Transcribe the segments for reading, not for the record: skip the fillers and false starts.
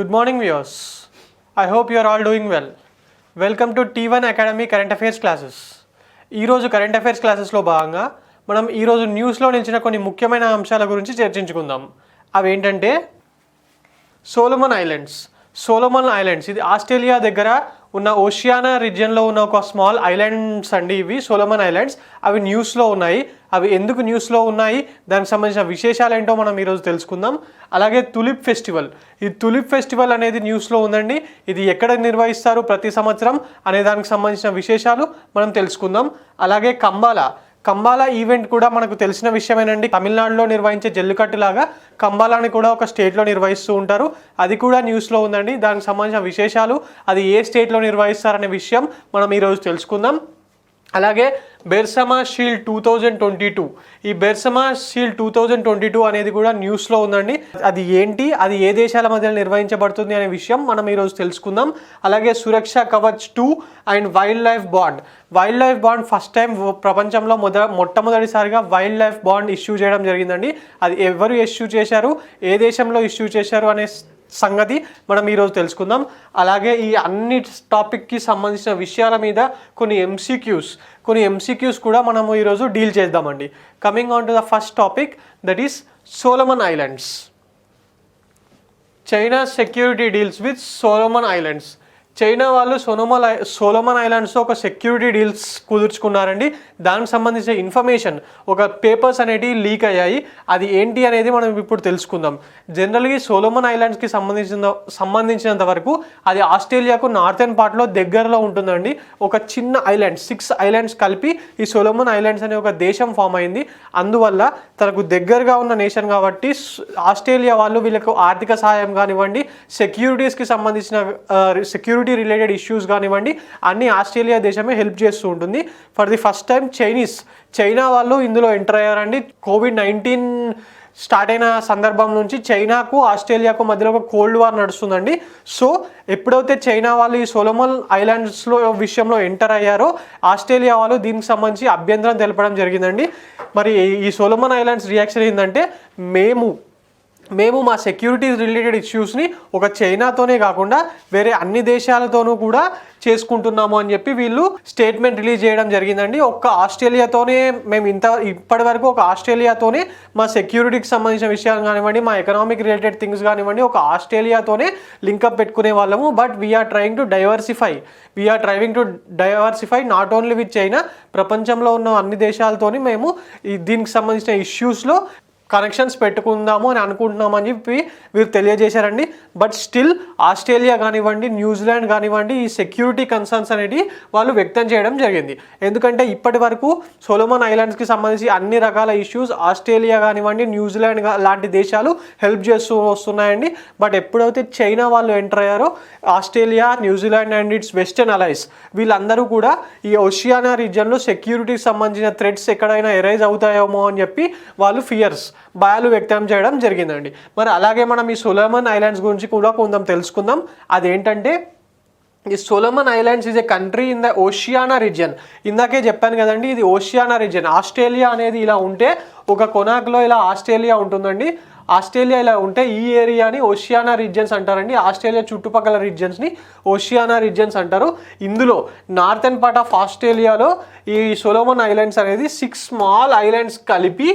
Good morning viewers. I hope you are all doing well. Welcome to T1 Academy Current Affairs classes. ఈరోజు current affairs క్లాసెస్లో భాగంగా మనం ఈరోజు న్యూస్లో నిలిచిన కొన్ని ముఖ్యమైన అంశాల గురించి చర్చించుకుందాం. అవి ఏంటంటే సోలమన్ ఐలాండ్స్ ఇది ఆస్ట్రేలియా దగ్గర ఉన్న ఓషియానా రీజియన్లో ఉన్న ఒక స్మాల్ ఐలాండ్స్ అండి. ఇవి సోలమన్ ఐలాండ్స్. అవి న్యూస్లో ఉన్నాయి. అవి ఎందుకు న్యూస్లో ఉన్నాయి, దానికి సంబంధించిన విశేషాలు ఏంటో మనం ఈరోజు తెలుసుకుందాం. అలాగే తులిప్ ఫెస్టివల్, ఈ తులిప్ ఫెస్టివల్ అనేది న్యూస్లో ఉందండి. ఇది ఎక్కడ నిర్వహిస్తారు ప్రతి సంవత్సరం అనే దానికి సంబంధించిన విశేషాలు మనం తెలుసుకుందాం. అలాగే కంబాలా ఈవెంట్ కూడా మనకు తెలిసిన విషయమేనండి. తమిళనాడులో నిర్వహించే జల్లికట్టులాగా కంబాలాని కూడా ఒక స్టేట్లో నిర్వహిస్తూ ఉంటారు. అది కూడా న్యూస్లో ఉందండి. దానికి సంబంధించిన విశేషాలు, అది ఏ స్టేట్లో నిర్వహిస్తారనే విషయం మనం ఈరోజు తెలుసుకుందాం. అలాగే బెర్సమా షీల్డ్ 2022, ఈ బెర్సమా షీల్డ్ 2022 అనేది కూడా న్యూస్లో ఉందండి. అది ఏంటి, అది ఏ దేశాల మధ్య నిర్వహించబడుతుంది అనే విషయం మనం ఈరోజు తెలుసుకుందాం. అలాగే Suraksha Kavach 2 and wildlife bond first time ప్రపంచంలో మొట్టమొదటిసారిగా వైల్డ్ లైఫ్ బాండ్ ఇష్యూ చేయడం జరిగిందండి. అది ఎవరు ఇష్యూ చేశారు, ఏ దేశంలో ఇష్యూ చేశారు అనే సంగతి మనం ఈరోజు తెలుసుకుందాం. అలాగే ఈ అన్ని టాపిక్కి సంబంధించిన విషయాల మీద కొన్ని ఎంసీక్యూస్ కూడా మనము ఈరోజు డీల్ చేద్దామండి. Coming on to the first topic, that is Solomon islands. China security deals with Solomon islands. China వాళ్ళు సోలమన్ ఐలాండ్స్తో ఒక సెక్యూరిటీ డీల్స్ కుదుర్చుకున్నారండి. దానికి సంబంధించిన ఇన్ఫర్మేషన్, ఒక పేపర్స్ అనేటివి లీక్ అయ్యాయి. అది ఏంటి అనేది మనం ఇప్పుడు తెలుసుకుందాం. జనరల్గా సోలమన్ ఐలాండ్స్కి సంబంధించినంత వరకు అది ఆస్ట్రేలియాకు నార్థన్ పార్ట్లో దగ్గరలో ఉంటుందండి. ఒక చిన్న ఐలాండ్, 6 ఐలాండ్స్ కలిపి ఈ సోలమన్ ఐలాండ్స్ అనే ఒక దేశం ఫామ్ అయింది. అందువల్ల తనకు దగ్గరగా ఉన్న నేషన్ కాబట్టి ఆస్ట్రేలియా వాళ్ళు వీళ్ళకు ఆర్థిక సహాయం కానివ్వండి, సెక్యూరిటీస్కి సంబంధించిన సెక్యూరిటీ రిలేటెడ్ ఇష్యూస్ కానివ్వండి, అన్ని ఆస్ట్రేలియా దేశమే హెల్ప్ చేస్తూ ఉంటుంది. For the first time China వాళ్ళు ఇందులో ఎంటర్ అయ్యారండి. కోవిడ్-19 స్టార్ట్ అయిన సందర్భం నుంచి చైనాకు ఆస్ట్రేలియాకు మధ్యలో ఒక కోల్డ్ వార్ నడుస్తుందండి. సో ఎప్పుడైతే చైనా వాళ్ళు ఈ సోలమన్ ఐలాండ్స్లో విషయంలో ఎంటర్ అయ్యారో ఆస్ట్రేలియా వాళ్ళు దీనికి సంబంధించి అభ్యంతరం తెలపడం జరిగిందండి. మరి ఈ సోలమన్ ఐలాండ్స్ రియాక్షన్ ఏంటంటే, మేము మా సెక్యూరిటీ రిలేటెడ్ ఇష్యూస్ని ఒక చైనాతోనే కాకుండా వేరే అన్ని దేశాలతోనూ కూడా చేసుకుంటున్నాము అని చెప్పి వీళ్ళు స్టేట్మెంట్ రిలీజ్ చేయడం జరిగిందండి. ఒక్క ఆస్ట్రేలియాతోనే మేము ఇప్పటి వరకు ఒక ఆస్ట్రేలియాతోనే మా సెక్యూరిటీకి సంబంధించిన విషయాలు కానివ్వండి, మా ఎకనామిక్ రిలేటెడ్ థింగ్స్ కానివ్వండి, ఒక ఆస్ట్రేలియాతోనే లింకప్ పెట్టుకునే వాళ్ళము. But we're trying to diversify not only with China, ప్రపంచంలో ఉన్న అన్ని దేశాలతోని మేము దీనికి సంబంధించిన ఇష్యూస్లో కనెక్షన్స్ పెట్టుకుందాము అని అనుకుంటున్నామని చెప్పి వీరు తెలియజేశారండి. బట్ స్టిల్ ఆస్ట్రేలియా కానివ్వండి, న్యూజిలాండ్ కానివ్వండి, ఈ సెక్యూరిటీ కన్సర్న్స్ అనేవి వాళ్ళు వ్యక్తం చేయడం జరిగింది. ఎందుకంటే ఇప్పటి వరకు సోలమన్ ఐలాండ్స్కి సంబంధించి అన్ని రకాల ఇష్యూస్ ఆస్ట్రేలియా కానివ్వండి, న్యూజిలాండ్ లాంటి దేశాలు హెల్ప్ చేస్తూ వస్తున్నాయండి. బట్ ఎప్పుడైతే చైనా వాళ్ళు ఎంటర్ అయ్యారో Australia, New Zealand and it's western alloys వీళ్ళందరూ కూడా ఈ ఓషియానా రీజియన్లో సెక్యూరిటీకి సంబంధించిన థ్రెట్స్ ఎక్కడైనా ఎరైజ్ అవుతాయేమో అని చెప్పి వాళ్ళు భయాలు వ్యక్తం చేయడం జరిగిందండి. మరి అలాగే మనం ఈ సోలమన్ ఐలాండ్స్ గురించి కూడా కొంచెం తెలుసుకుందాం. అదేంటంటే, ఈ Solomon Islands is a country in the Oceania region. ఇందాకే చెప్పాను కదండి, ఇది ఓషియానా రీజియన్. ఆస్ట్రేలియా అనేది ఇలా ఉంటే ఒక కొనాక్లో ఇలా ఆస్ట్రేలియా ఉంటుందండి. ఆస్ట్రేలియా ఇలా ఉంటే ఈ ఏరియాని ఓషియానా రీజియన్స్ అంటారండి. ఆస్ట్రేలియా చుట్టుపక్కల రీజియన్స్ని ఓషియానా రీజియన్స్ అంటారు. ఇందులో నార్థన్ పార్ట్ ఆఫ్ ఆస్ట్రేలియాలో ఈ సోలమన్ ఐలాండ్స్ అనేది 6 స్మాల్ ఐలాండ్స్ కలిపి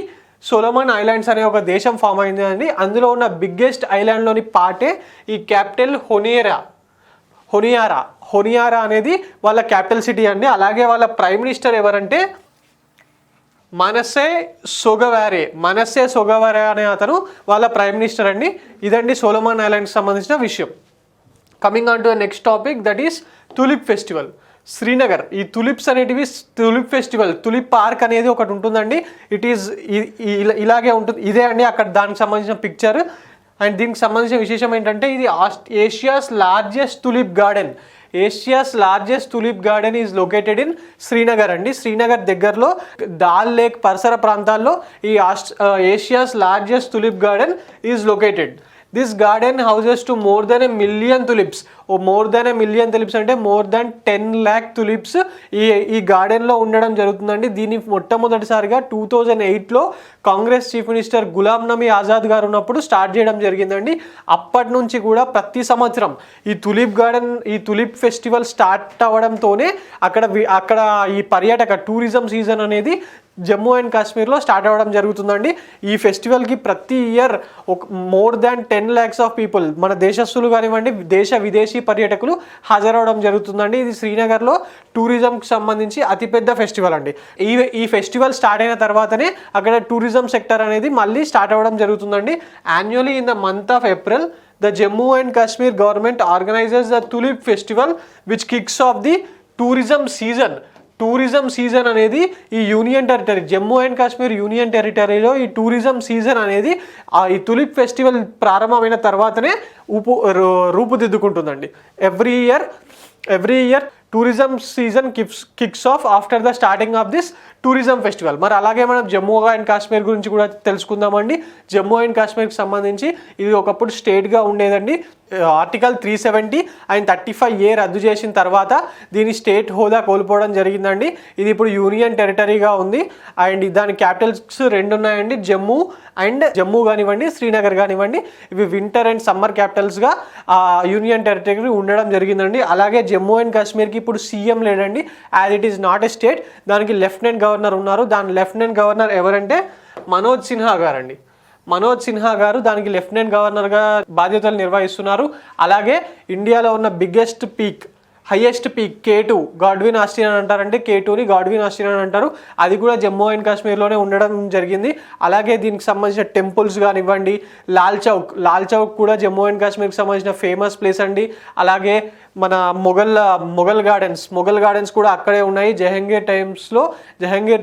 సోలమన్ ఐలాండ్స్ అనే ఒక దేశం ఫామ్ అయింది అండి. అందులో ఉన్న బిగ్గెస్ట్ ఐలాండ్లోని పార్టే ఈ క్యాపిటల్ హొనియారా అనేది వాళ్ళ క్యాపిటల్ సిటీ అండి. అలాగే వాళ్ళ ప్రైమ్ మినిస్టర్ ఎవరంటే మనస్సే సొగవారే అనే అతను వాళ్ళ ప్రైమ్ మినిస్టర్ అండి. ఇదండి సోలమన్ ఐలాండ్స్ సంబంధించిన విషయం. Coming on to the next topic, that is tulip festival. Srinagar, ఈ తులిప్స్ అనేటివి తులిప్ ఫెస్టివల్, తులిప్ పార్క్ అనేది ఒకటి ఉంటుందండి. ఇట్ ఈజ్ ఇలాగే ఉంటుంది, ఇదే అండి అక్కడ దానికి సంబంధించిన పిక్చర్. అండ్ దీనికి సంబంధించిన విశేషం ఏంటంటే, ఇది Asia's largest tulip garden is located in Srinagar అండి. శ్రీనగర్ దగ్గరలో దాల్ లేక్ పరిసర ప్రాంతాల్లో ఈ Asia's largest tulip garden is located. This garden houses to more than a million tulips. More than a million tulips అంటే మోర్ దెన్ 10 lakh తులిప్స్ ఈ గార్డెన్లో ఉండడం జరుగుతుందండి. దీన్ని మొట్టమొదటిసారిగా 2008లో కాంగ్రెస్ చీఫ్ మినిస్టర్ గులాం నబీ ఆజాద్ గారు ఉన్నప్పుడు స్టార్ట్ చేయడం జరిగిందండి. అప్పటి నుంచి కూడా ప్రతి సంవత్సరం ఈ తులిప్ ఫెస్టివల్ స్టార్ట్ అవ్వడంతోనే అక్కడ ఈ పర్యాటక టూరిజం సీజన్ అనేది జమ్మూ అండ్ కాశ్మీర్లో స్టార్ట్ అవ్వడం జరుగుతుందండి. ఈ ఫెస్టివల్కి ప్రతి year more than 10 lakhs of people, మన దేశస్తులు కానివ్వండి, విదేశీ పర్యాటకులు హాజరవడం జరుగుతుందండి. ఇది శ్రీనగర్లో టూరిజంకి సంబంధించి అతిపెద్ద ఫెస్టివల్ అండి. ఈ ఫెస్టివల్ స్టార్ట్ అయిన తర్వాతనే అక్కడ టూరిజం సెక్టర్ అనేది మళ్ళీ స్టార్ట్ అవ్వడం జరుగుతుందండి. Annually in the month of April the Jammu and Kashmir government organizes the Tulip Festival which kicks off the tourism season. Tourism season అనేది ఈ union territory, Jammu and Kashmir union టెరిటరీలో ఈ టూరిజం సీజన్ అనేది ఈ తులిప్ ఫెస్టివల్ ప్రారంభమైన తర్వాతనే రూపుదిద్దుకుంటుందండి. Every year tourism season kicks off after the starting of this tourism festival. మరి అలాగే మనం జమ్మూ అండ్ కాశ్మీర్ గురించి కూడా తెలుసుకుందామండి. జమ్మూ అండ్ కాశ్మీర్కి సంబంధించి ఇది ఒకప్పుడు స్టేట్గా ఉండేదండి. ఆర్టికల్ 370 అండ్ 35A రద్దు చేసిన తర్వాత దీని స్టేట్ హోదా కోల్పోవడం జరిగిందండి. ఇది ఇప్పుడు యూనియన్ టెరిటరీగా ఉంది. అండ్ దాని క్యాపిటల్స్ 2 ఉన్నాయండి, జమ్మూ కానివ్వండి, శ్రీనగర్ కానివ్వండి. ఇవి వింటర్ అండ్ సమ్మర్ క్యాపిటల్స్గా యూనియన్ టెరిటరీ ఉండడం జరిగిందండి. అలాగే జమ్మూ అండ్ కాశ్మీర్కి ఇప్పుడు సీఎం లేడండి, as it is not a state. దానికి లెఫ్టినెంట్ గవర్నర్ ఉన్నారు. దాని లెఫ్టినెంట్ గవర్నర్ ఎవరంటే మనోజ్ సిన్హా గారండి. మనోజ్ సిన్హా గారు దానికి లెఫ్టినెంట్ గవర్నర్గా బాధ్యతలు నిర్వహిస్తున్నారు. అలాగే ఇండియాలో ఉన్న highest peak K2 Godwin Austin అని అంటారంటే K2ని గాడ్విన్ ఆస్టిన్ అని అంటారు. అది కూడా జమ్మూ అండ్ కాశ్మీర్లోనే ఉండడం జరిగింది. అలాగే దీనికి సంబంధించిన టెంపుల్స్ కానివ్వండి, లాల్ చౌక్ కూడా జమ్మూ అండ్ కాశ్మీర్కి సంబంధించిన ఫేమస్ ప్లేస్ అండి. అలాగే మన మొఘల్ గార్డెన్స్ కూడా అక్కడే ఉన్నాయి. జహంగీర్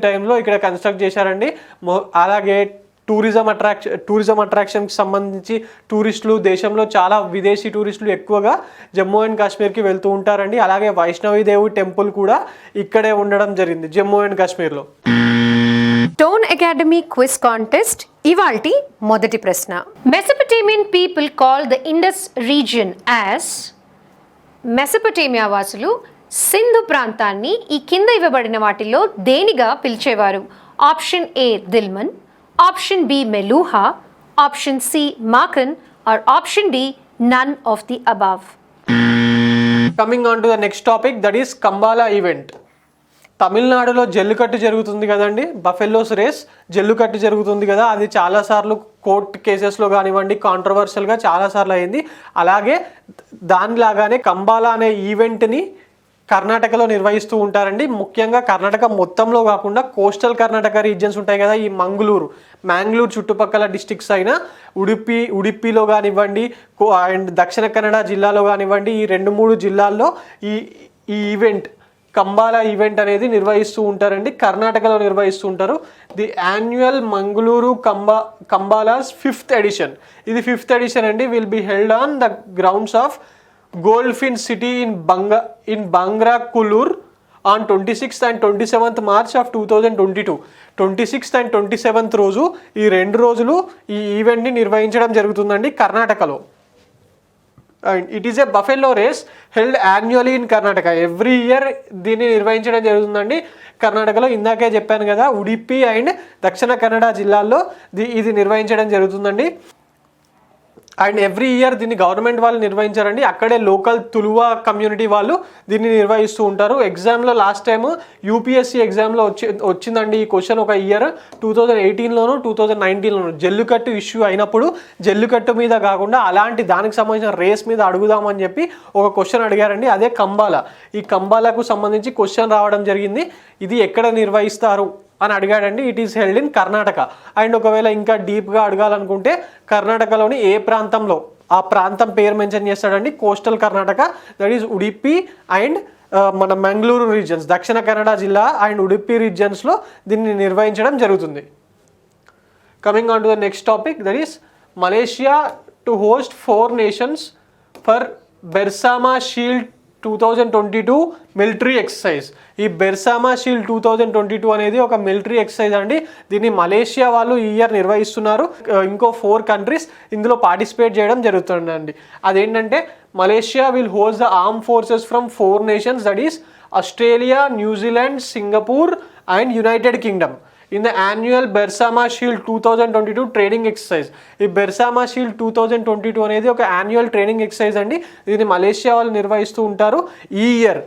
టైంలో ఇక్కడ కన్స్ట్రక్ట్ చేశారండి. అలాగే టూరిజం అట్రాక్షన్కి సంబంధించి టూరిస్టులు, దేశంలో చాలా విదేశీ టూరిస్టులు ఎక్కువగా జమ్మూ అండ్ కాశ్మీర్కి వెళ్తూ ఉంటారండి. అలాగే వైష్ణవీదేవి టెంపుల్ కూడా ఇక్కడే ఉండడం జరిగింది జమ్మూ అండ్ కాశ్మీర్లో. టోన్ అకాడమీ క్విజ్ కాంటెస్ట్ ఇవాల్టి మొదటి ప్రశ్న. Mesopotamian people call the Indus region as. మెసోపొటేమియా వాసులు సింధు ప్రాంతాన్ని ఈ కింద ఇవ్వబడిన వాటిల్లో దేనిగా పిలిచేవారు? Option A Dilmun, option B Meluhha, option C Magan or option D none of the above. Coming on to the next topic, that is Kambala event. తమిళనాడులో జల్లికట్టు జరుగుతుంది కదండి, బఫెల్లోస్ రేస్ జల్లికట్టు జరుగుతుంది కదా. అది చాలాసార్లు కోర్ట్ కేసెస్లో కానివ్వండి కాంట్రవర్షియల్గా చాలాసార్లు అయింది. అలాగే దానిలాగానే కంబాలా అనే ఈవెంట్ని కర్ణాటకలో నిర్వహిస్తూ ఉంటారండి. ముఖ్యంగా కర్ణాటక మొత్తంలో కాకుండా కోస్టల్ కర్ణాటక రీజియన్స్ ఉంటాయి కదా, ఈ మ్యాంగ్లూరు చుట్టుపక్కల డిస్ట్రిక్ట్స్ అయిన ఉడిప్పిలో కానివ్వండి అండ్ దక్షిణ కన్నడ జిల్లాలో కానివ్వండి, ఈ 2-3 జిల్లాల్లో ఈ ఈవెంట్ కంబాలా ఈవెంట్ అనేది నిర్వహిస్తూ ఉంటారండి. కర్ణాటకలో నిర్వహిస్తూ ఉంటారు. The annual Mangaluru Kambalas 5th edition. ఇది 5th edition అండి. Will be held on the grounds of Goldfinch City in Bangrakulur on 26th and 27th March of 2022. 26th and 27th రోజు, ఈ 2 రోజులు ఈ ఈవెంట్ని నిర్వహించడం జరుగుతుందండి కర్ణాటకలో. And it is a buffalo race held annually in Karnataka. Every year దీన్ని నిర్వహించడం జరుగుతుందండి కర్ణాటకలో. ఇందాకే చెప్పాను కదా, ఉడిపి అండ్ దక్షిణ కన్నడ జిల్లాల్లో ఇది నిర్వహించడం జరుగుతుందండి. అండ్ ఎవ్రీ ఇయర్ దీన్ని గవర్నమెంట్ వాళ్ళు నిర్వహించారండి, అక్కడే లోకల్ తులువా కమ్యూనిటీ వాళ్ళు దీన్ని నిర్వహిస్తూ ఉంటారు. ఎగ్జామ్లో లాస్ట్ టైం యూపీఎస్సీ ఎగ్జామ్లో వచ్చిందండి ఈ క్వశ్చన్. ఒక ఇయర్ 2018లోను 2019లోను జల్లికట్టు ఇష్యూ అయినప్పుడు జల్లికట్టు మీద కాకుండా అలాంటి దానికి సంబంధించిన రేస్ మీద అడుగుదామని చెప్పి ఒక క్వశ్చన్ అడిగారండి. అదే కంబాలా. ఈ కంబాలాకు సంబంధించి క్వశ్చన్ రావడం జరిగింది. ఇది ఎక్కడ నిర్వహిస్తారు అని అడిగాడండి. It is held in Karnataka. And ఒకవేళ ఇంకా డీప్గా అడగాలనుకుంటే కర్ణాటకలోని ఏ ప్రాంతంలో, ఆ ప్రాంతం పేరు మెన్షన్ చేస్తాడండి. Coastal Karnataka, that is Udupi and మన మంగళూరు రీజియన్స్, దక్షిణ కన్నడ జిల్లా అండ్ ఉడిపి రీజియన్స్లో దీన్ని నిర్వహించడం జరుగుతుంది. Coming on to the next topic, that is Malaysia to host 4 nations for Bersama Shield 2022 military exercise. ఈ బెర్సామా షీల్డ్ 2022 అనేది ఒక మిలిటరీ ఎక్సర్సైజ్ అండి. దీన్ని మలేషియా వాళ్ళు ఈ ఇయర్ నిర్వహిస్తున్నారు. ఇంకో 4 కంట్రీస్ ఇందులో పార్టిసిపేట్ చేయడం జరుగుతుందండి. అదేంటంటే Malaysia will host the arm forces from 4 nations, that is Australia, New Zealand, Singapore and United Kingdom in the annual Bersama Shield 2022 training exercise. ఈ బెర్సామా షీల్డ్ 2022 అనేది ఒక యాన్యువల్ ట్రైనింగ్ ఎక్సర్సైజ్ అండి. దీన్ని మలేషియా వాళ్ళు నిర్వహిస్తూ ఉంటారు ఈ ఇయర్.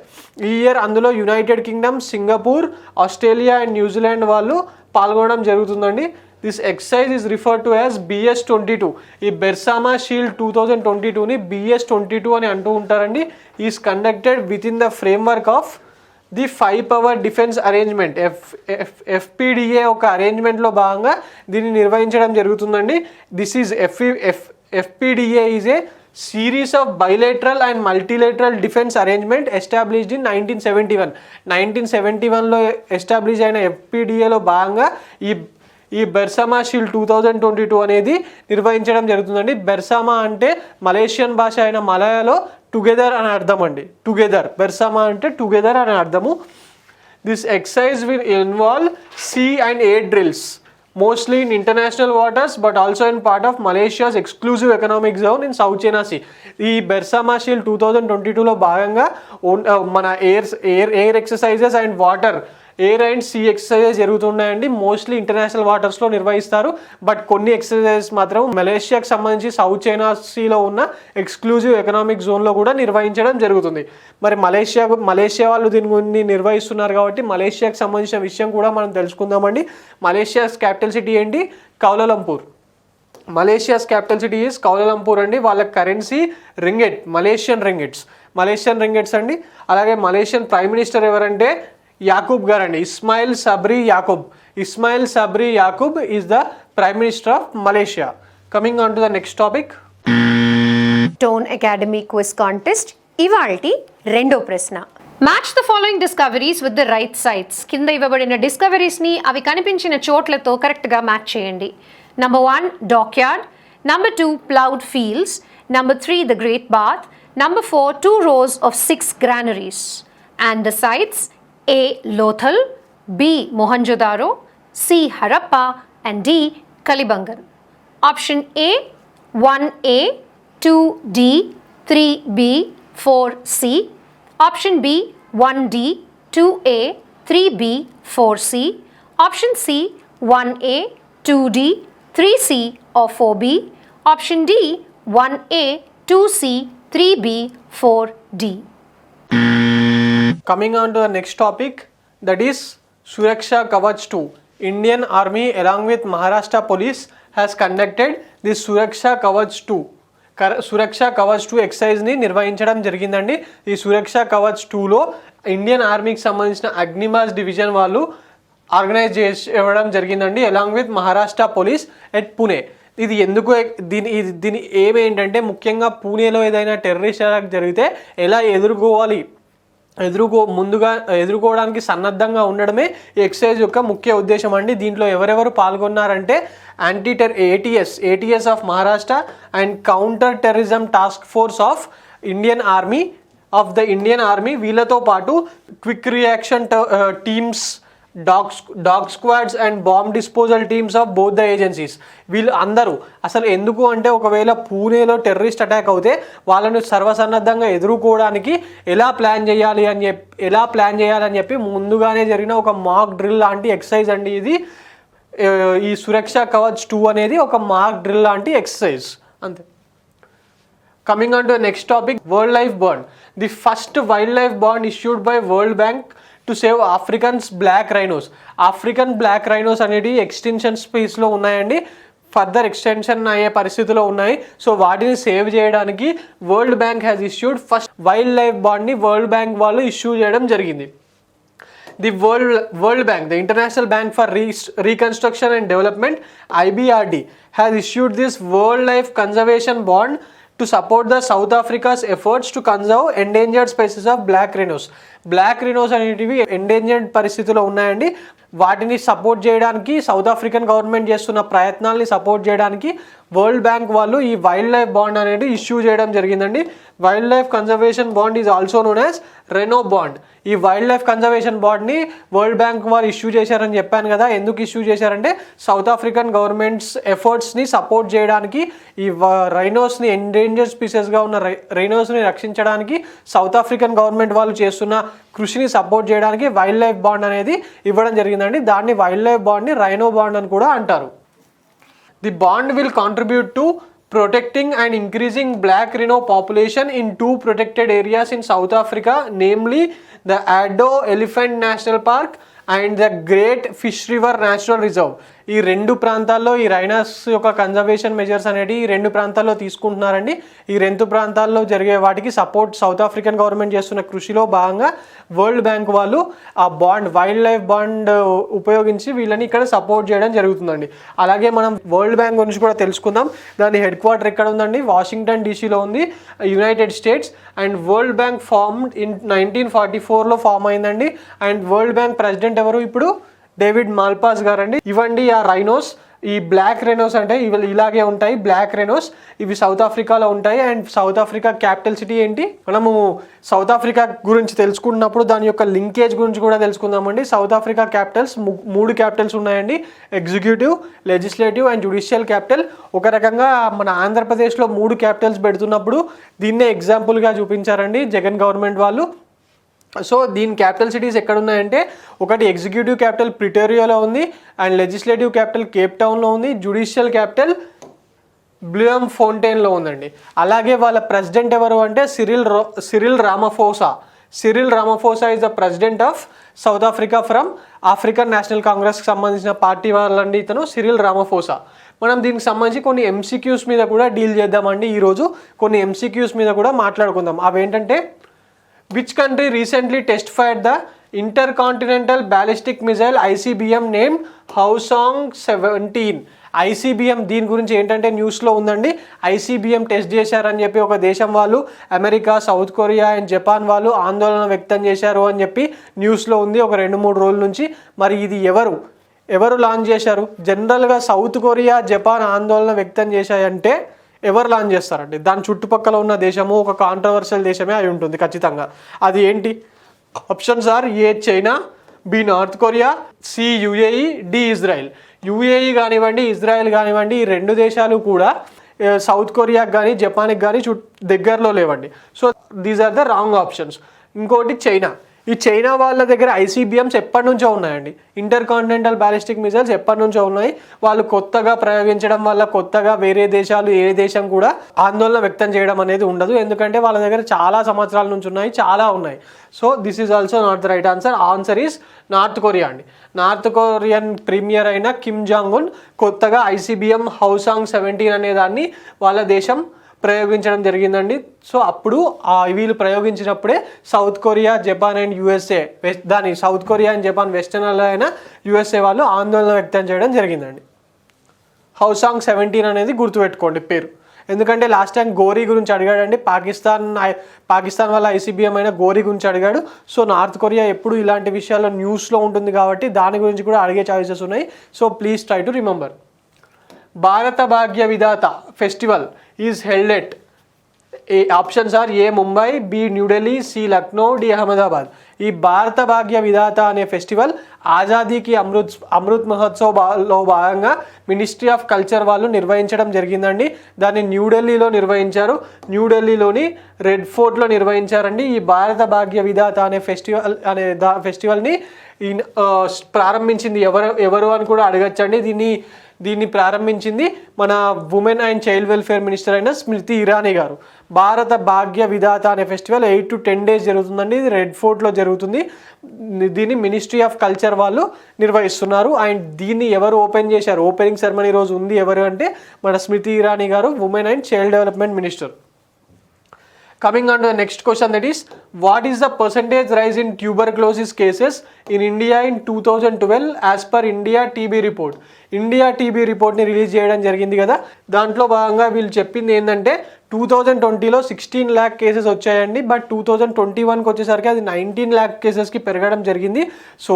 అందులో United Kingdom, Singapore, Australia and New Zealand వాళ్ళు పాల్గొనడం జరుగుతుందండి. This exercise is refer to as BS22. ఈ బెర్సామా షీల్డ్ 2022ని BS22 అని అంటూ ఉంటారండి. Is conducted with in the framework of the 5 power defence arrangement, FPDA ఒక అరేంజ్మెంట్లో భాగంగా దీన్ని నిర్వహించడం జరుగుతుందండి. This is FPDA is a series of bilateral and multilateral defence arrangement established in 1971. 1971లో ఎస్టాబ్లిష్ అయిన FPDAలో భాగంగా ఈ బెర్సామా షీల్డ్ 2022 అనేది నిర్వహించడం జరుగుతుందండి. బెర్సామా అంటే మలేషియన్ భాష అయిన మలయాలో టుగెదర్ అని అర్థం అండి. టుగెదర్, బెర్సామా అంటే టుగెదర్ అని అర్థము. This exercise will involve sea and air drills mostly in international waters but also in part of Malaysia's exclusive economic zone in South China Sea. ఈ బెర్సామా షీల్డ్ 2022లో భాగంగా మన air exercises and water, air and sea exercises జరుగుతున్నాయండి. Mostly international వాటర్స్లో నిర్వహిస్తారు. But కొన్ని exercises మాత్రం మలేషియాకి సంబంధించి సౌత్ చైనా సీలో ఉన్న ఎక్స్క్లూజివ్ ఎకనామిక్ జోన్లో కూడా నిర్వహించడం జరుగుతుంది. మరి మలేషియా వాళ్ళు దీన్ని నిర్వహిస్తున్నారు కాబట్టి మలేషియాకి సంబంధించిన విషయం కూడా మనం తెలుసుకుందామండి. మలేషియాస్ క్యాపిటల్ సిటీ ఏంటి? Kuala Lumpur. Malaysia's capital city is Kuala Lumpur అండి. వాళ్ళ కరెన్సీ రింగెట్, మలేషియన్ రింగెట్స్ అండి. అలాగే మలేషియన్ ప్రైమ్ మినిస్టర్ ఎవరంటే యాకూబ్ గారు అండి. Ismail Sabri Yaakob is the prime minister of Malaysia. Coming on to the next topic, Tone Academy quiz contest. ఇవాల్టి రెండో ప్రశ్న. Match the following discoveries with the right sides. కింద ఇవ్వబడిన డిస్కవరీస్ని అవి కనిపించిన చోట్లతో కరెక్ట్గా మ్యాచ్ చేయండి. Number 1, dockyard. Number 2, plowed fields. Number 3, the Great Bath. Number 4, 2 rows of 6 granaries. And the sites: A, Lothal, B, Mohenjo-daro, C, Harappa, and D, Kalibangan. Option A, 1A, 2D, 3B, 4C. Option B, 1D, 2A, 3B, 4C. Option C, 1A, 2D, 3C or 4B. Option D, 1A, 2C, 3B, 4D. Coming on to the next topic, that is Suraksha Kavach 2. Indian Army along with Maharashtra Police has conducted this Suraksha Kavach 2. సురక్ష కవచ్ 2 ఎక్సర్సైజ్ని నిర్వహించడం జరిగిందండి. ఈ సురక్ష కవచ్ 2లో Indian ఆర్మీకి సంబంధించిన అగ్నిమాస్ division వాళ్ళు organise చేయడం జరిగిందండి along with Maharashtra police at Pune. ఇది ఎందుకు దీని ఏమేంటంటే ముఖ్యంగా పూణేలో ఏదైనా టెర్రరిస్ట్ అటాక్ జరిగితే ఎలా ఎదుర్కోవడానికి సన్నద్ధంగా ఉండడమే ఈ ఎక్సర్సైజ్ యొక్క ముఖ్య ఉద్దేశం అండి. దీంట్లో ఎవరెవరు పాల్గొన్నారంటే ATS of Maharashtra and counter terrorism task force of Indian army వీళ్ళతో పాటు quick reaction teams, dog squads and bomb disposal teams of both the agencies. వీళ్ళు అందరూ అసలు ఎందుకు అంటే ఒకవేళ పూణేలో టెర్రరిస్ట్ అటాక్ అవుతే వాళ్ళను సర్వసన్నద్ధంగా ఎదుర్కోవడానికి ఎలా ప్లాన్ చేయాలి అని చెప్పి ముందుగానే జరిగిన ఒక మాక్ డ్రిల్ లాంటి ఎక్సర్సైజ్ అండి ఇది. ఈ సురక్ష కవచ్ 2 అనేది ఒక మాక్ డ్రిల్ లాంటి ఎక్సర్సైజ్ అంతే. Coming on to next topic, world life bond. The first wildlife bond issued by World Bank to save African black rhinos అనేవి ఎక్స్టెన్షన్ స్పేస్లో ఉన్నాయండి. ఫర్దర్ ఎక్స్టెన్షన్ అయ్యే పరిస్థితిలో ఉన్నాయి. సో వాటిని సేవ్ చేయడానికి World Bank has issued first wildlife బాండ్ని World Bank వాళ్ళు ఇష్యూ చేయడం జరిగింది. The World Bank, the International Bank for Reconstruction and Development, IBRD, has issued this world life conservation bond to support the South Africa's efforts to conserve endangered species of black rhinos. Black rhinos అనేటివి endangered పరిస్థితిలో ఉన్నాయండి. వాటిని support చేయడానికి south African government చేస్తున్న ప్రయత్నాల్ని support చేయడానికి World Bank వాళ్ళు ఈ వైల్డ్ లైఫ్ బాండ్ అనేది ఇష్యూ చేయడం జరిగిందండి. Wildlife conservation bond is also known as rhino bond. ఈ వైల్డ్ లైఫ్ కన్జర్వేషన్ బాండ్ని వరల్డ్ బ్యాంక్ వారు ఇష్యూ చేశారని చెప్పాను కదా. ఎందుకు ఇష్యూ చేశారంటే సౌత్ ఆఫ్రికన్ గవర్నమెంట్స్ ఎఫర్ట్స్ని సపోర్ట్ చేయడానికి, ఈ రైనోస్ని ఎండేంజర్డ్ స్పీసెస్గా ఉన్న రైనోస్ని రక్షించడానికి సౌత్ ఆఫ్రికన్ గవర్నమెంట్ వాళ్ళు చేస్తున్న కృషిని సపోర్ట్ చేయడానికి వైల్డ్ లైఫ్ బాండ్ అనేది ఇవ్వడం జరిగిందండి. దాన్ని వైల్డ్ లైఫ్ బాండ్ని రైనో బాండ్ అని కూడా అంటారు. The bond will contribute to protecting and increasing black rhino population in 2 protected areas in South Africa, namely the Addo Elephant National Park and the Great Fish River Natural Reserve. ఈ 2 ప్రాంతాల్లో ఈ rhinos యొక్క conservation measures అనేవి ఈ 2 ప్రాంతాల్లో తీసుకుంటున్నారండి. ఈ 2 ప్రాంతాల్లో జరిగే వాటికి సపోర్ట్ సౌత్ ఆఫ్రికన్ గవర్నమెంట్ చేస్తున్న కృషిలో భాగంగా వరల్డ్ బ్యాంక్ వాళ్ళు ఆ బాండ్ వైల్డ్ లైఫ్ బాండ్ ఉపయోగించి వీళ్ళని ఇక్కడ సపోర్ట్ చేయడం జరుగుతుందండి. అలాగే మనం వరల్డ్ బ్యాంక్ గురించి కూడా తెలుసుకుందాం. దాని హెడ్ క్వార్టర్ ఎక్కడ ఉందండి? వాషింగ్టన్ డీసీలో ఉంది, United States. And World Bank formed in 1944లో ఫామ్ అయిందండి. అండ్ వరల్డ్ బ్యాంక్ ప్రెసిడెంట్ ఎవరు ఇప్పుడు? డేవిడ్ మాల్పాస్ గారండి. ఇవండి ఆ రైనోస్. ఈ బ్లాక్ రెనోస్ అంటే ఇవి ఇలాగే ఉంటాయి. బ్లాక్ రెనోస్ ఇవి సౌత్ ఆఫ్రికాలో ఉంటాయి. And south Africa capital city ఏంటి? మనము సౌత్ ఆఫ్రికా గురించి తెలుసుకున్నప్పుడు దాని యొక్క లింకేజ్ గురించి కూడా తెలుసుకుందామండి. సౌత్ ఆఫ్రికా క్యాపిటల్స్ 3 క్యాపిటల్స్ ఉన్నాయండి. Executive, legislative and judicial capital. ఒక రకంగా మన ఆంధ్రప్రదేశ్లో 3 క్యాపిటల్స్ పెడుతున్నప్పుడు దీన్నే ఎగ్జాంపుల్గా చూపించారండి జగన్ గవర్నమెంట్ వాళ్ళు. సో దీని క్యాపిటల్ సిటీస్ ఎక్కడ ఉన్నాయంటే ఒకటి ఎగ్జిక్యూటివ్ క్యాపిటల్ ప్రిటోరియాలో ఉంది, అండ్ లెజిస్లేటివ్ క్యాపిటల్ కేప్ టౌన్లో ఉంది, జ్యుడిషియల్ క్యాపిటల్ బ్లూమ్ ఫౌంటైన్లో ఉందండి. అలాగే వాళ్ళ ప్రెసిడెంట్ ఎవరు అంటే Cyril Ramaphosa. Cyril Ramaphosa is the president of south Africa from African national కాంగ్రెస్కి సంబంధించిన పార్టీ వాళ్ళండి ఇతను సిరిల్ రామఫోసా. మనం దీనికి సంబంధించి కొన్ని ఎంసీక్యూస్ మీద కూడా డీల్ చేద్దామండి. ఈరోజు కొన్ని ఎంసీక్యూస్ మీద కూడా మాట్లాడుకుందాం. అవేంటంటే which country recently test fired the intercontinental ballistic missile ICBM named Hwasong 17? ICBM దీని గురించి ఏంటంటే న్యూస్లో ఉందండి. ICBM టెస్ట్ చేశారని చెప్పి ఒక దేశం వాళ్ళు, America, south Korea and Japan వాళ్ళు ఆందోళన వ్యక్తం చేశారు అని చెప్పి న్యూస్లో ఉంది ఒక 2-3 రోజుల నుంచి. మరి ఇది ఎవరు లాంచ్ చేశారు? జనరల్గా సౌత్ కొరియా, జపాన్ ఆందోళన వ్యక్తం చేశాయంటే ఎవరు లాంచ్ చేస్తారండి? దాని చుట్టుపక్కల ఉన్న దేశము ఒక కాంట్రవర్షియల్ దేశమే అయి ఉంటుంది ఖచ్చితంగా. అది ఏంటి? Options are: A China, B North Korea, C UAE, D Israel. UAE కానివ్వండి, ఇజ్రాయెల్ కానివ్వండి, ఈ 2 దేశాలు కూడా సౌత్ కొరియాకి కానీ జపాన్కి కానీ దగ్గరలో లేవండి. So these are the wrong options. ఇంకోటి చైనా. ఈ చైనా వాళ్ళ దగ్గర ఐసీబీఎమ్స్ ఎప్పటి నుంచో ఉన్నాయండి. ఇంటర్ కాంటినెంటల్ బ్యాలిస్టిక్ మిసైల్స్ ఎప్పటి నుంచో ఉన్నాయి. వాళ్ళు కొత్తగా ప్రయోగించడం వల్ల కొత్తగా వేరే దేశాలు ఏ దేశం కూడా ఆందోళన వ్యక్తం చేయడం అనేది ఉండదు. ఎందుకంటే వాళ్ళ దగ్గర చాలా సంవత్సరాల నుంచి ఉన్నాయి, చాలా ఉన్నాయి. So this is also not the right answer. Answer is north Korea అండి. నార్త్ కొరియన్ ప్రీమియర్ అయిన కిమ్ జాంగ్ ఉన్ కొత్తగా ఐసీబీఎం హౌసాంగ్ 17 అనే దాన్ని వాళ్ళ దేశం ప్రయోగించడం జరిగిందండి. సో అప్పుడు వీళ్ళు ప్రయోగించినప్పుడే South Korea, Japan and USA దాని South Korea and Japan western అయిన యూఎస్ఏ వాళ్ళు ఆందోళన వ్యక్తం చేయడం జరిగిందండి. హౌసాంగ్ 17 అనేది గుర్తుపెట్టుకోండి పేరు. ఎందుకంటే లాస్ట్ టైం గోరీ గురించి అడిగాడండి. పాకిస్తాన్ వాళ్ళ ఐసీబీఎం అయిన గోరీ గురించి అడిగాడు. సో నార్త్ కొరియా ఎప్పుడు ఇలాంటి విషయాల్లో న్యూస్లో ఉంటుంది కాబట్టి దాని గురించి కూడా అడిగే ఛాయిసెస్ ఉన్నాయి. So please try to remember. Bharat Bhagya Vidhata festival is held at options are: A Mumbai, B New Delhi, C Lucknow, D Ahmedabad. ఈ భారత భాగ్య విధాత అనే ఫెస్టివల్ ఆజాదీకి అమృత్ మహోత్సవ్లో భాగంగా మినిస్ట్రీ ఆఫ్ కల్చర్ వాళ్ళు నిర్వహించడం జరిగిందండి. దాన్ని న్యూఢిల్లీలో నిర్వహించారు. న్యూఢిల్లీలోని రెడ్ ఫోర్ట్లో నిర్వహించారండి. ఈ భారత భాగ్య విధాత అనే ఫెస్టివల్ని ప్రారంభించింది ఎవరు అని కూడా అడగచ్చండి. దీన్ని ప్రారంభించింది మన women and child welfare minister అయిన స్మృతి ఇరానీ గారు. భారత భాగ్య విధాత అనే ఫెస్టివల్ 8 to 10 days జరుగుతుందండి. ఇది రెడ్ ఫోర్ట్లో జరుగుతుంది. దీన్ని మినిస్ట్రీ ఆఫ్ కల్చర్ వాళ్ళు నిర్వహిస్తున్నారు. అండ్ దీన్ని ఎవరు ఓపెన్ చేశారు? ఓపెనింగ్ సెరమనీ రోజు ఉంది ఎవరు అంటే మన స్మృతి ఇరానీ గారు, women and child development minister. Coming on to the next question, that is, what is the percentage rise in tuberculosis cases in India in 2012 as per India TB report? India TB రిపోర్ట్ని release చేయడం జరిగింది కదా, దాంట్లో భాగంగా వీళ్ళు చెప్పింది ఏంటంటే 2020లో 16 lakh కేసెస్ వచ్చాయండి, బట్ 2021కి వచ్చేసరికి అది 19 lakh కేసెస్కి పెరగడం జరిగింది. సో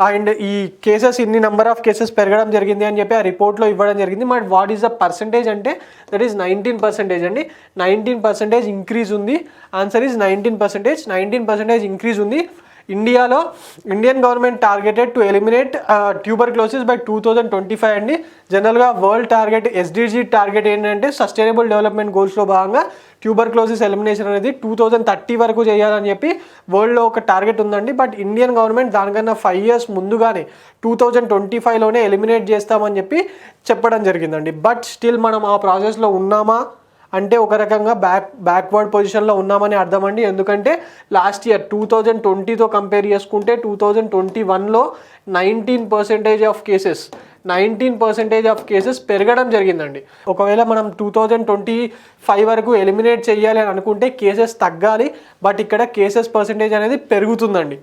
అండ్ ఈ కేసెస్ ఇన్ని నెంబర్ ఆఫ్ కేసెస్ పెరగడం జరిగింది అని చెప్పి ఆ రిపోర్ట్లో ఇవ్వడం జరిగింది. But what is the percentage అంటే దట్ ఈస్ 19% అండి. 19% ఇంక్రీజ్ ఉంది. ఆన్సర్ ఈజ్ 19% ఇంక్రీజ్ ఉంది. ఇండియాలో Indian government targeted to eliminate tuberculosis by 2025 అండి. జనరల్గా వరల్డ్ టార్గెట్ ఎస్డిజి టార్గెట్ ఏంటంటే సస్టైనబుల్ డెవలప్మెంట్ గోల్స్లో భాగంగా ట్యూబర్క్లోసిస్ ఎలిమినేషన్ అనేది 2030 వరకు చేయాలని చెప్పి వరల్డ్లో ఒక టార్గెట్ ఉందండి. బట్ ఇండియన్ గవర్నమెంట్ దానికన్నా 5 years ముందుగానే 2025లోనే ఎలిమినేట్ చేస్తామని చెప్పి చెప్పడం జరిగిందండి. బట్ స్టిల్ మనం ఆ ప్రాసెస్లో ఉన్నామా అంటే ఒక రకంగా బ్యాక్వర్డ్ పొజిషన్లో ఉన్నామని అర్థం అండి. ఎందుకంటే లాస్ట్ ఇయర్ 2020తో కంపేర్ చేసుకుంటే 2021లో 19% ఆఫ్ కేసెస్ పెరగడం జరిగిందండి. ఒకవేళ మనం 2025 వరకు ఎలిమినేట్ చేయాలి అని అనుకుంటే కేసెస్ తగ్గాలి, బట్ ఇక్కడ కేసెస్ పర్సెంటేజ్ అనేది పెరుగుతుందండి.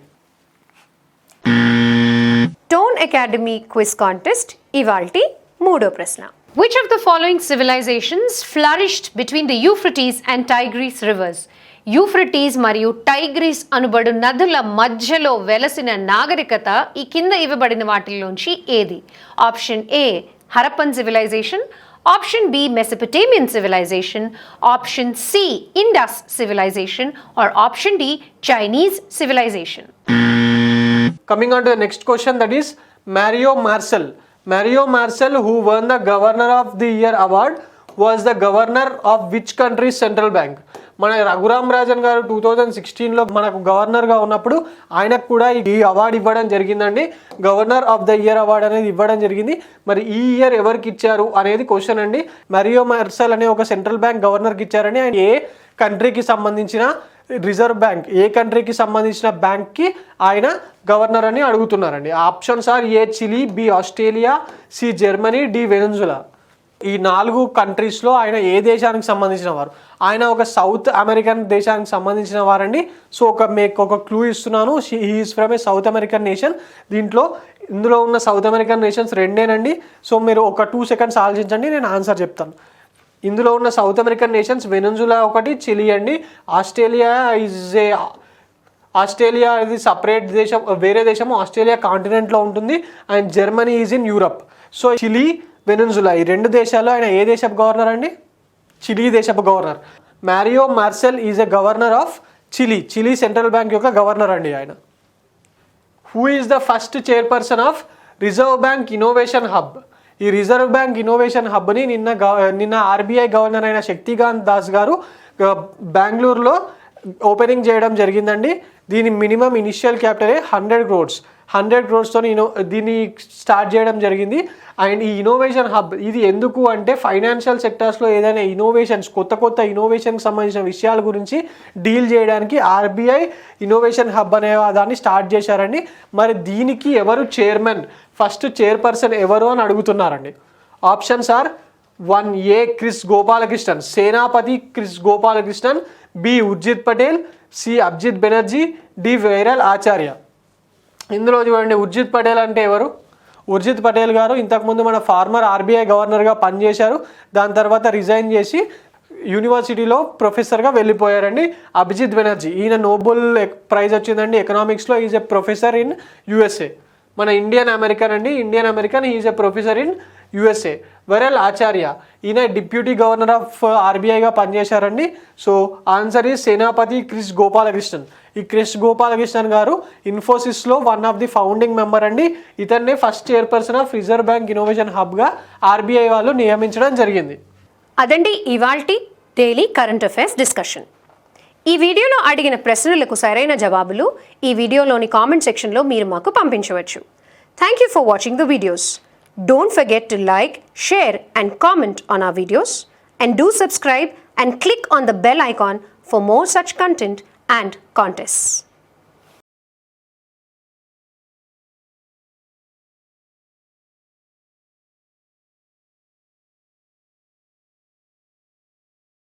టోన్ అకాడమీ క్విజ్ కాంటెస్ట్ ఇవాల్టి మూడో ప్రశ్న. Which of the following civilizations flourished between the Euphrates and Tigris rivers? Euphrates మరియు టైగ్రిస్ అనుబడు నదుల మధ్యలో వెలసిన నాగరికత ఈ కింద ఇవ్వబడిన వాటిల్లోంచి ఏది? Option A Harappan civilisation, option B Mesopotamian civilisation, option C Indus civilisation or option D Chinese civilisation. Coming on to the next question, that is Mario Marcel, who won the Governor of the Year award, was the governor of which country's central bank? మన రఘురామ్ రాజన్ గారు 2016లో మనకు గవర్నర్గా ఉన్నప్పుడు ఆయనకు కూడా ఈ award ఇవ్వడం జరిగిందండి. Governor of the year award అనేది ఇవ్వడం జరిగింది. మరి ఈ ఇయర్ ఎవరికి ఇచ్చారు అనేది క్వశ్చన్ అండి. మరియో మార్సెల్ అనే ఒక సెంట్రల్ బ్యాంక్ గవర్నర్కి ఇచ్చారని, ఆయన ఏ కంట్రీకి సంబంధించిన రిజర్వ్ బ్యాంక్, ఏ కంట్రీకి సంబంధించిన బ్యాంక్కి ఆయన గవర్నర్ అని అడుగుతున్నారండి. Options are A Chile, B Australia, C Germany, D Venezuela. ఈ 4 కంట్రీస్లో ఆయన ఏ దేశానికి సంబంధించిన వారు? ఆయన ఒక సౌత్ అమెరికన్ దేశానికి సంబంధించిన వారండి. సో మీకు ఒక క్లూ ఇస్తున్నాను, he is from a South American nation. ఇందులో ఉన్న సౌత్ అమెరికన్ నేషన్స్ రెండేనండి. సో మీరు ఒక 2 seconds ఆలోచించండి, నేను ఆన్సర్ చెప్తాను. ఇందులో ఉన్న సౌత్ అమెరికన్ నేషన్స్ వెనెజులా ఒకటి, చిలీ అండి. ఆస్ట్రేలియా ఇది సపరేట్ దేశం, వేరే దేశము. ఆస్ట్రేలియా కాంటినెంట్లో ఉంటుంది. And Germany is in Europe. So Chile, Venezuela ఈ 2 దేశాల్లో ఆయన ఏ దేశపు గవర్నర్ అండి? చిలీ దేశపు governor. Mario Marcel is a governor of Chile central bank యొక్క గవర్నర్ అండి ఆయన. Who is the first chairperson of Reserve Bank innovation hub? ఈ రిజర్వ్ బ్యాంక్ ఇన్నోవేషన్ హబ్ని నిన్న ఆర్బీఐ గవర్నర్ అయిన శక్తికాంత్ దాస్ గారు బెంగళూరులో ఓపెనింగ్ చేయడం జరిగిందండి. దీని మినిమం ఇనిషియల్ క్యాపిటల్ 100 crores దీన్ని స్టార్ట్ చేయడం జరిగింది. అండ్ ఈ ఇన్నోవేషన్ హబ్ ఇది ఎందుకు అంటే ఫైనాన్షియల్ సెక్టర్స్లో ఏదైనా ఇన్నోవేషన్స్, కొత్త ఇన్నోవేషన్కి సంబంధించిన విషయాల గురించి డీల్ చేయడానికి ఆర్బీఐ ఇన్నోవేషన్ హబ్ అనే దాన్ని స్టార్ట్ చేశారండి. మరి దీనికి ఎవరు చైర్మన్, ఫస్ట్ చైర్పర్సన్ ఎవరు అని అడుగుతున్నారండి. Options are 1A Kris Gopalakrishnan, Senapathy Kris Gopalakrishnan, B Urjit Patel, C Abhijit Banerjee, D Viral Acharya. ఇందులో చూడండి, ఉర్జిత్ పటేల్ అంటే ఎవరు? ఉర్జిత్ పటేల్ గారు ఇంతకుముందు మన ఫార్మర్ ఆర్బీఐ గవర్నర్గా పనిచేశారు. దాని తర్వాత రిజైన్ చేసి యూనివర్సిటీలో ప్రొఫెసర్గా వెళ్ళిపోయారండి. అభిజిత్ బెనర్జీ, ఈయన నోబెల్ ప్రైజ్ వచ్చిందండి ఎకనామిక్స్లో. Is a professor in USA. మన Indian American is a professor in USA. Viral Acharya, ఈయన డిప్యూటీ గవర్నర్ ఆఫ్ ఆర్బీఐగా పనిచేశారండి. So answer is Senapathy Kris Gopalakrishnan. ఈ క్రిస్ గోపాలకృష్ణన్ గారు ఇన్ఫోసిస్లో one of the founding member అండి. ఇతన్నే first chairperson of Reserve Bank Innovation హబ్గా ఆర్బీఐ వాళ్ళు నియమించడం జరిగింది. అదండి ఇవాల్టి డైలీ కరెంట్ అఫైర్స్ డిస్కషన్. ఈ వీడియోలో అడిగిన ప్రశ్నలకు సరైన జవాబులు ఈ వీడియోలోని కామెంట్ సెక్షన్లో మీరు మాకు పంపించవచ్చు. Thank you for watching the videos. Don't forget to like, share and comment on our videos, and do subscribe and click on the bell icon for more such content and contests.